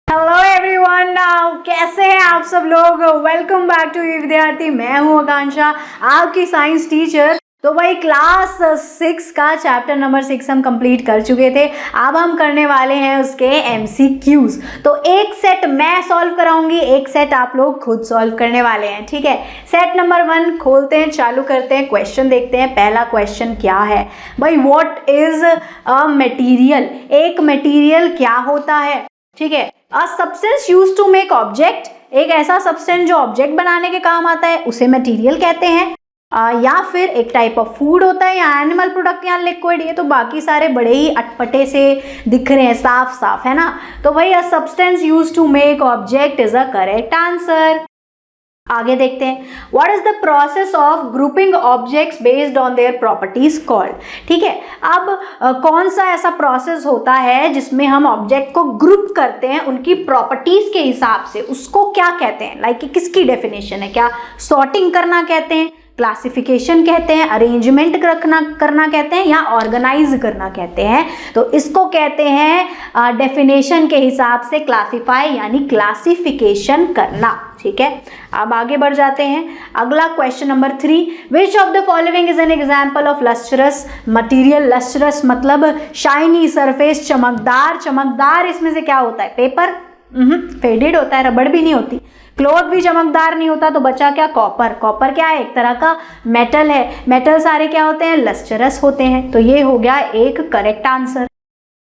Hello everyone, कैसे हैं आप सब लोग। वेलकम बैक टू विद्यार्थी। मैं हूं आकांक्षा, आपकी साइंस टीचर। तो भाई क्लास 6 का चैप्टर नंबर 6 हम कंप्लीट कर चुके थे। अब हम करने वाले हैं उसके एमसीक्यूज। तो एक सेट मैं सॉल्व कराऊंगी, एक सेट आप लोग खुद सॉल्व करने वाले हैं, ठीक है। सेट नंबर 1 खोलते हैं, चालू करते हैं, क्वेश्चन देखते हैं। पहला क्वेश्चन क्या है भाई, व्हाट इज अ मटेरियल। एक मटेरियल क्या होता है, ठीक है। A substance use to make object, एक ऐसा सब्सटेंस जो ऑब्जेक्ट बनाने के काम आता है उसे मटेरियल कहते हैं। या फिर एक टाइप ऑफ फूड होता है, या एनिमल प्रोडक्ट, या लिक्विड। ये तो बाकी सारे बड़े ही अटपटे से दिख रहे हैं, साफ साफ, है ना। तो भाई a substance use to make object is a correct answer. आगे देखते हैं, what is the process of grouping objects based on their properties called. ठीक है, अब कौन सा ऐसा प्रोसेस होता है जिसमें हम ऑब्जेक्ट को ग्रुप करते हैं उनकी प्रॉपर्टीज के हिसाब से, उसको क्या कहते हैं। लाइक किसकी डेफिनेशन है, क्या सॉर्टिंग करना कहते हैं, क्लासिफिकेशन कहते हैं, अरेंजमेंट करना कहते हैं, या ऑर्गेनाइज करना कहते हैं। तो इसको कहते हैं डेफिनेशन के हिसाब से क्लासिफाई यानी क्लासिफिकेशन करना, ठीक है। अब आगे बढ़ जाते हैं। अगला question number 3, which of the following is an example of lustrous material. Lustrous मतलब शाइनी सरफेस, चमकदार। चमकदार इसमें से क्या होता है, पेपर, फेडेड होता है, रबड़ भी नहीं होती। क्लॉथ भी चमकदार नहीं होता, तो बचा क्या, कॉपर। कॉपर क्या है, एक तरह का मेटल है। मेटल सारे क्या होते हैं, लस्ट्रस होते हैं। तो ये हो गया एक करेक्ट आंसर।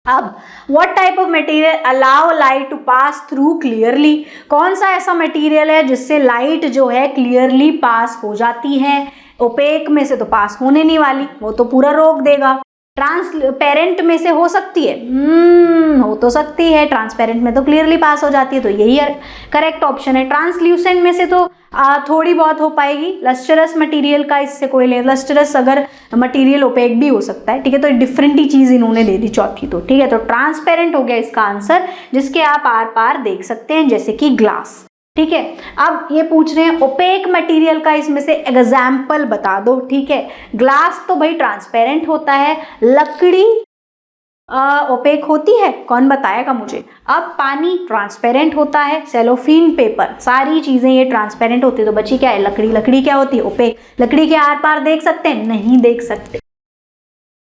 अब what type of material allow light to pass through clearly. कौन सा ऐसा मटेरियल है जिससे लाइट जो है क्लियरली पास हो जाती है। ओपेक में से तो पास होने नहीं वाली, वो तो पूरा रोक देगा। ट्रांसपेरेंट में से हो सकती है, हो तो सकती है। ट्रांसपेरेंट में तो क्लियरली पास हो जाती है, तो यही करेक्ट ऑप्शन है। ट्रांसल्यूसेंट में से तो थोड़ी बहुत हो पाएगी। लस्ट्रस मटेरियल का इससे कोई ले, लस्ट्रस अगर मटेरियल ओपेक भी हो सकता है, ठीक है। तो डिफरेंट ही चीज इन्होंने दे दी चौथी, तो ठीक है। तो ट्रांसपेरेंट हो गया इसका आंसर, जिसके आप आर पार देख सकते हैं, जैसे कि ग्लास, ठीक है। अब ये पूछ रहे हैं ओपेक मटेरियल का इसमें से एग्जाम्पल बता दो, ठीक है। ग्लास तो भाई ट्रांसपेरेंट होता है, लकड़ी ओपेक होती है, कौन बताएगा मुझे। अब पानी ट्रांसपेरेंट होता है, सेलोफिन पेपर, सारी चीजें ये ट्रांसपेरेंट होती है। तो बची क्या है, लकड़ी। लकड़ी क्या होती है, ओपेक। लकड़ी के आर पार देख सकते हैं, नहीं देख सकते,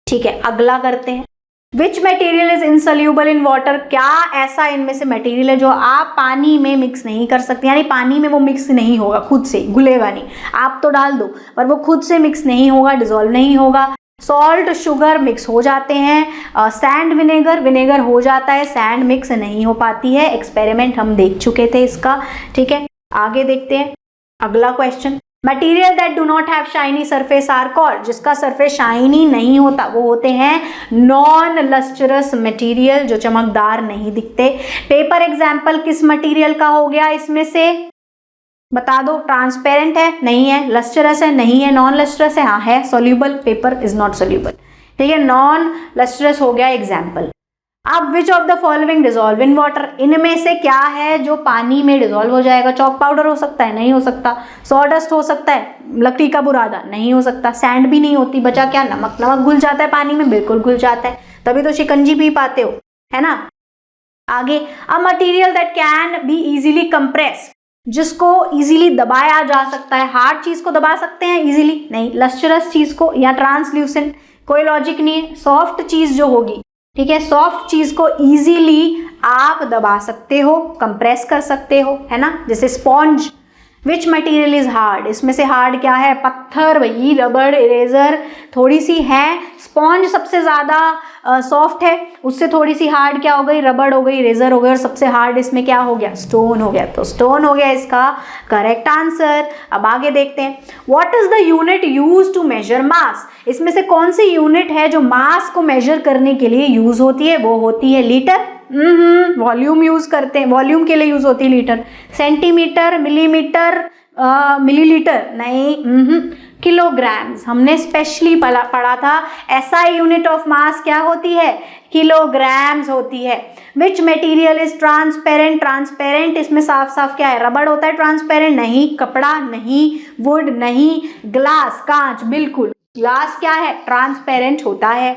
ठीक है। अगला करते हैं, which material is insoluble in water. क्या ऐसा इनमें से मटेरियल है जो आप पानी में मिक्स नहीं कर सकते, यानी पानी में वो मिक्स नहीं होगा, खुद से घुलेगा नहीं। आप तो डाल दो पर वो खुद से मिक्स नहीं होगा, डिजोल्व नहीं होगा। सॉल्ट, शुगर मिक्स हो जाते हैं। सैंड, विनेगर, विनेगर हो जाता है, सैंड मिक्स नहीं हो पाती है। एक्सपेरिमेंट हम देख चुके थे इसका, ठीक है। आगे देखते हैं अगला question, material that do not have shiny surface are called. जिसका सरफेस शाइनी नहीं होता वो होते हैं नॉन लस्ट्रस मटीरियल, जो चमकदार नहीं दिखते। पेपर एग्जाम्पल किस मटीरियल का हो गया इसमें से, बता दो। ट्रांसपेरेंट है, नहीं है। लस्ट्रस है, नहीं है। नॉन लस्ट्रस है, हाँ है। Soluble, paper is not soluble, ठीक है। नॉन लस्ट्रस हो गया एग्जाम्पल। अब which of the following dissolve in water. इनमें से क्या है जो पानी में डिजोल्व हो जाएगा। चॉक पाउडर हो सकता है, नहीं हो सकता। सॉडस्ट हो सकता है, लकड़ी का बुरादा, नहीं हो सकता। सैंड भी नहीं होती। बचा क्या, नमक। नमक घुल जाता है पानी में, बिल्कुल घुल जाता है, तभी तो शिकंजी पी पाते हो, है ना। आगे, a material that can be easily compressed, जिसको इजीली दबाया जा सकता है। हार्ड चीज को दबा सकते हैं इजीली, नहीं। लस्ट्रस चीज को या ट्रांसल्यूसेंट, कोई लॉजिक नहीं है। सॉफ्ट चीज जो होगी, ठीक है, सॉफ्ट चीज को इजीली आप दबा सकते हो, कंप्रेस कर सकते हो, है ना, जैसे sponge. Which material is hard, इसमें से हार्ड क्या है, पत्थर, वही रबड़, इरेजर थोड़ी सी है। स्पॉन्ज सबसे ज्यादा सॉफ्ट है, उससे थोड़ी सी हार्ड क्या हो गई, रबड़ हो गई, इरेजर हो गई, और सबसे हार्ड इसमें क्या हो गया, स्टोन हो गया। तो स्टोन हो गया इसका करेक्ट आंसर। अब आगे देखते हैं, what is the unit use to measure mass. इसमें से कौन सी यूनिट है जो मास को मेजर करने के लिए यूज होती है, वो होती है लीटर। वॉल्यूम यूज करते हैं, वॉल्यूम के लिए यूज होती है लीटर। सेंटीमीटर, मिलीमीटर, मिलीलीटर नहीं, किलोग्राम्स। हमने स्पेशली पढ़ा था, एसआई यूनिट ऑफ मास क्या होती है, किलोग्राम्स होती है। Which material is transparent, transparent इसमें साफ साफ क्या है, रबड़ होता है ट्रांसपेरेंट, नहीं। कपड़ा नहीं, वुड नहीं, ग्लास, कांच, बिल्कुल। ग्लास क्या है, ट्रांसपेरेंट होता है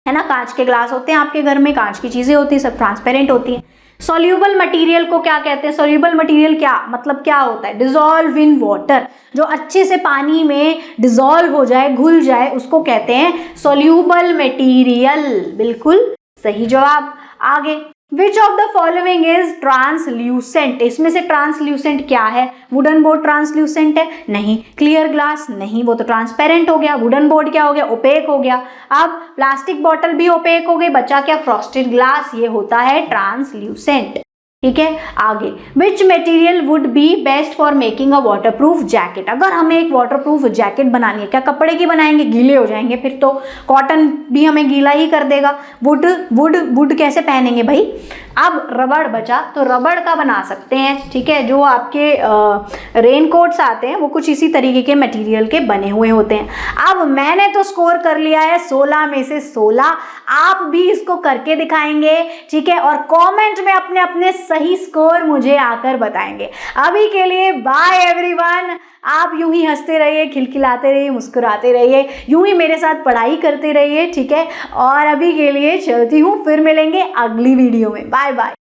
है ना, कांच के ग्लास होते हैं आपके घर में, कांच की चीजें होती हैं, सब ट्रांसपेरेंट होती हैं। सॉल्यूबल मटेरियल को क्या कहते हैं? सॉल्यूबल मटेरियल क्या मतलब क्या होता है? डिसॉल्व इन वाटर, जो अच्छे से पानी में डिसॉल्व हो जाए, घुल जाए, उसको कहते हैं सॉल्यूबल मटेरियल। बिल्कुल सही जवाब। आगे, which of the following is translucent? इसमें से ट्रांसल्यूसेंट क्या है? वुडन बोर्ड ट्रांसल्यूसेंट है? नहीं। Clear glass? नहीं, वो तो ट्रांसपेरेंट हो गया। वुडन बोर्ड क्या हो गया? ओपेक हो गया। अब प्लास्टिक बॉटल भी ओपेक हो गई, बचा क्या? फ्रॉस्टेड ग्लास, ये होता है ट्रांसल्यूसेंट। ठीक है। आगे, which material would be best for making a waterproof jacket? अगर हमें एक वाटरप्रूफ जैकेट बनानी है, क्या कपड़े की बनाएंगे? गीले हो जाएंगे फिर तो, कॉटन भी हमें गीला ही कर देगा। वुड वुड वुड कैसे पहनेंगे भाई? अब रबड़ बचा, तो रबड़ का बना सकते हैं। ठीक है, जो आपके रेनकोट्स आते हैं वो कुछ इसी तरीके के मटेरियल के बने हुए होते हैं। अब मैंने तो स्कोर कर लिया है 16 में से 16, आप भी इसको करके दिखाएंगे। ठीक है, और कमेंट में अपने अपने सही स्कोर मुझे आकर बताएंगे। अभी के लिए बाय एवरीवन। आप यूं ही हंसते रहिए, खिलखिलाते रहिए, मुस्कुराते रहिए, यूं ही मेरे साथ पढ़ाई करते रहिए। ठीक है, और अभी के लिए चलती हूँ, फिर मिलेंगे अगली वीडियो में। Bye bye.